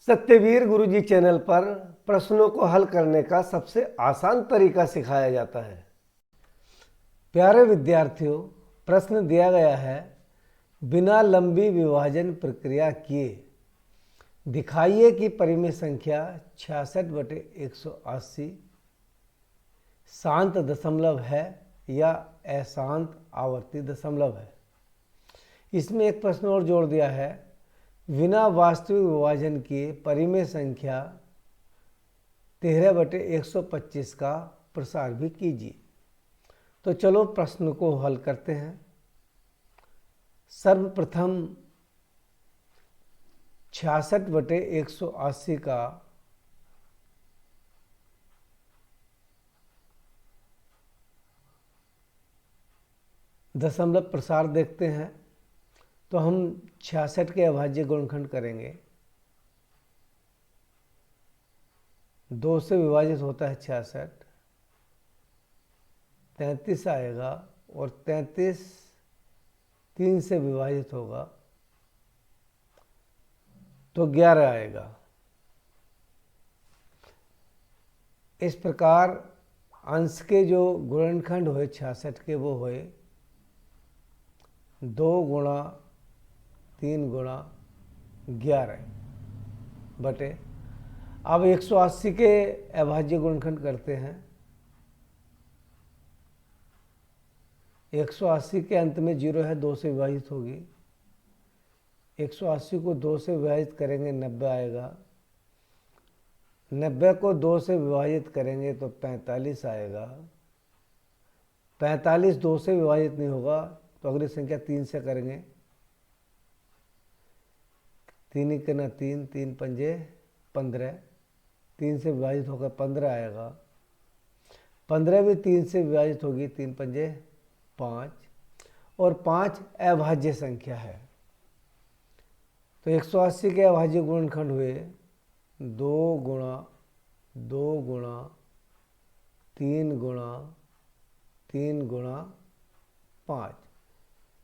सत्यवीर गुरुजी channel पर प्रश्नों को हल करने का सबसे आसान तरीका सिखाया जाता है। प्यारे विद्यार्थियों, प्रश्न दिया गया है, बिना लंबी विभाजन प्रक्रिया किए दिखाइए कि परिमेय संख्या 66/180 शांत दशमलव है या अशांत आवर्ती दशमलव है। इसमें एक प्रश्न और जोड़ दिया है, बिना वास्तविक विभाजन किए परिमेय संख्या 13/125 का प्रसार भी कीजिए। तो चलो प्रश्न को हल करते हैं। सर्वप्रथम 66/180 का दशमलव प्रसार देखते हैं। तो हम 66 के अभाज्य गुणनखंड करेंगे। 2 से विभाजित होता है 66, 33 आएगा और 33 3 से विभाजित होगा तो 11 आएगा। इस प्रकार अंश के जो गुणनखंड हुए 66 के वो हुए 2 गुणा 3 गुणा 11 बटे। अब 180 के अभाज्य गुणनखंड करते हैं। 180 के अंत में 0 है, 2 से विभाजित होगी। 180 को 2 से विभाजित करेंगे 90 आएगा। 90 को 2 से विभाजित करेंगे तो 45 आएगा। 45 2 से विभाजित नहीं होगा तो अगली संख्या 3 से करेंगे। 3 के ना 3, 3 पंजे 15, 3 से विभाजित होकर 15 आएगा। 15 भी 3 से विभाजित होगी, 3 पंजे 5 और 5 अभाज्य संख्या है। तो 180 के अभाज्य गुणनखंड हुए 2 गुणा 2 गुणा 3 गुणा 3 गुणा 5।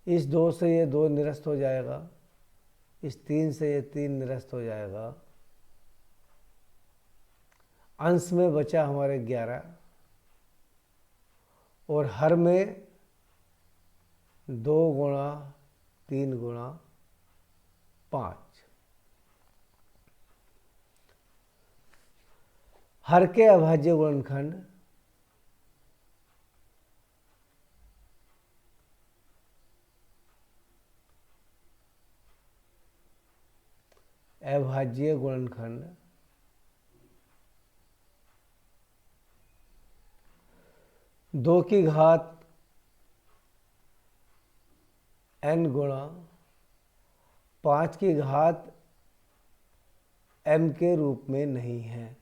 इस 2 से ये 2 निरस्त हो जाएगा, इस 3 से ये 3 निरस्त हो जाएगा। अंश में बचा हमारे 11 और हर में 2 गुणा 3 गुणा 5। हर के अभाज्य गुणनखंड अभाज्य गुणनखंड 2 की घात n गुणा 5 की घात m के रूप में नहीं है।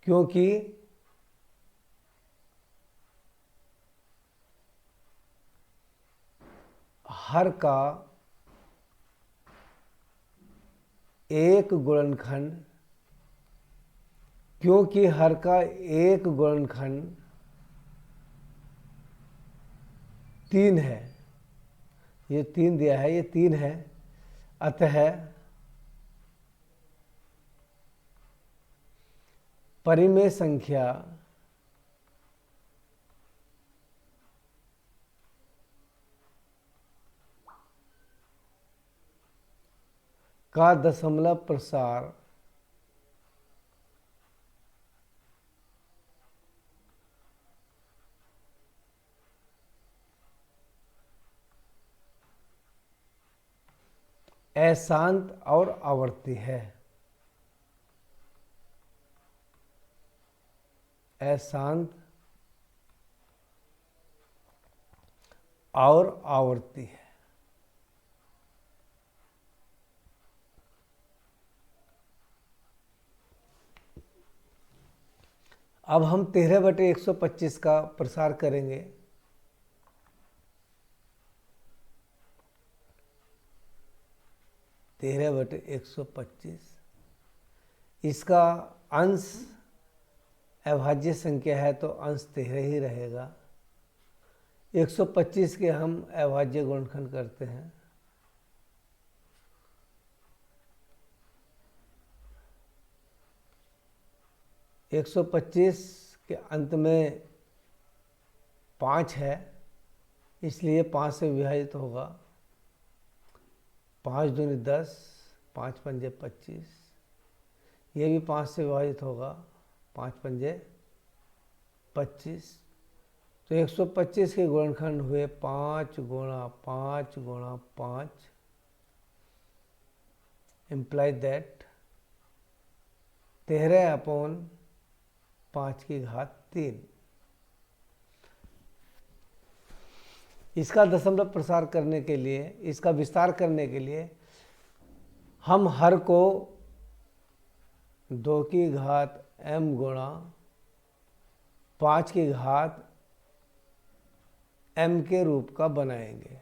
क्योंकि हर का एक गुणनखंड हर का एक गुणनखंड 3 है। ये 3 दिया है, ये 3 है। अतः परिमेय संख्या का दशमलव प्रसार अशांत और आवर्ती है। अशांत और आवर्ती है। अब हम 13/125 का प्रसार करेंगे। 13/125 इसका अंश अभाज्य संख्या है तो अंश 13 ही रहेगा। 125 के हम अभाज्य गुणनखंड करते हैं। एक 125 के अंत में 5 है, इसलिए 5 से विभाजित होगा। 5 दूनी 10, 5 पंजे 25, ये भी 5 से विभाजित होगा। 5 पंजे 25, तो 125 के गुणनखंड हुए 5 गुणा 5 गुणा 5, इम्प्लाई दैट 13/5/3। इसका दशमलव प्रसार करने के लिए, इसका विस्तार करने के लिए हम हर को 2 की घात m गुणा 5 की घात m के रूप का बनाएंगे।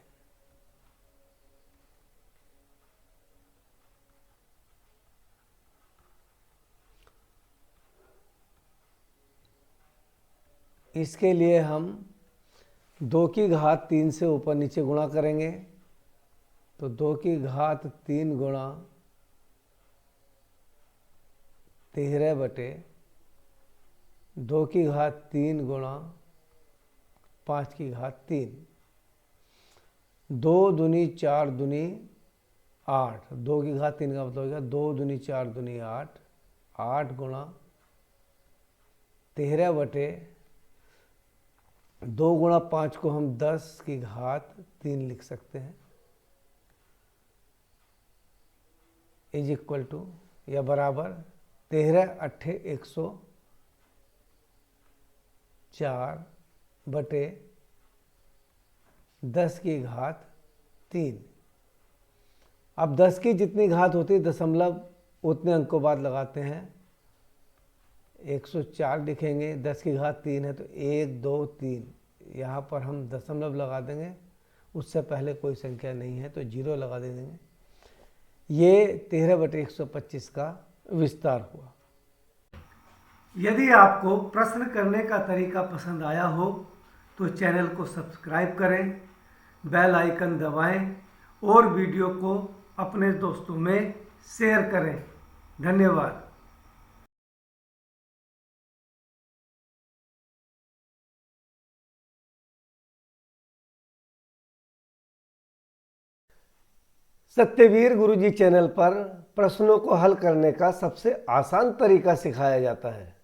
इसके लिए हम 2 की घात 3 से ऊपर नीचे गुणा करेंगे, तो 2 की घात 3 गुणा 13/2 की घात 3 गुणा 5 की घात 3, 2 दूनी 4 दूनी 8, 2 की घात 3 का मतलब हो गया 2 दूनी 4 दूनी 8, 8 गुणा 13/2 गुणा 5 को हम 10 की घात 3 लिख सकते हैं, इज इक्वल टू या बराबर 13/104/10 की घात 3। अब 10 की जितनी घात होती है दशमलव उतने अंकों बाद लगाते हैं। 104 लिखेंगे, 10 की घात 3 है तो 1 2 3, यहाँ पर हम दशमलव लगा देंगे, उससे पहले कोई संख्या नहीं है तो 0 लगा देंगे। ये 13/125 का विस्तार हुआ। यदि आपको प्रश्न करने का तरीका पसंद आया हो तो चैनल को सब्सक्राइब करें, बेल आइकन दबाएं और वीडियो को अपने दोस्तों में शेयर करें। धन्यवाद। सत्यवीर गुरुजी चैनल पर प्रश्नों को हल करने का सबसे आसान तरीका सिखाया जाता है।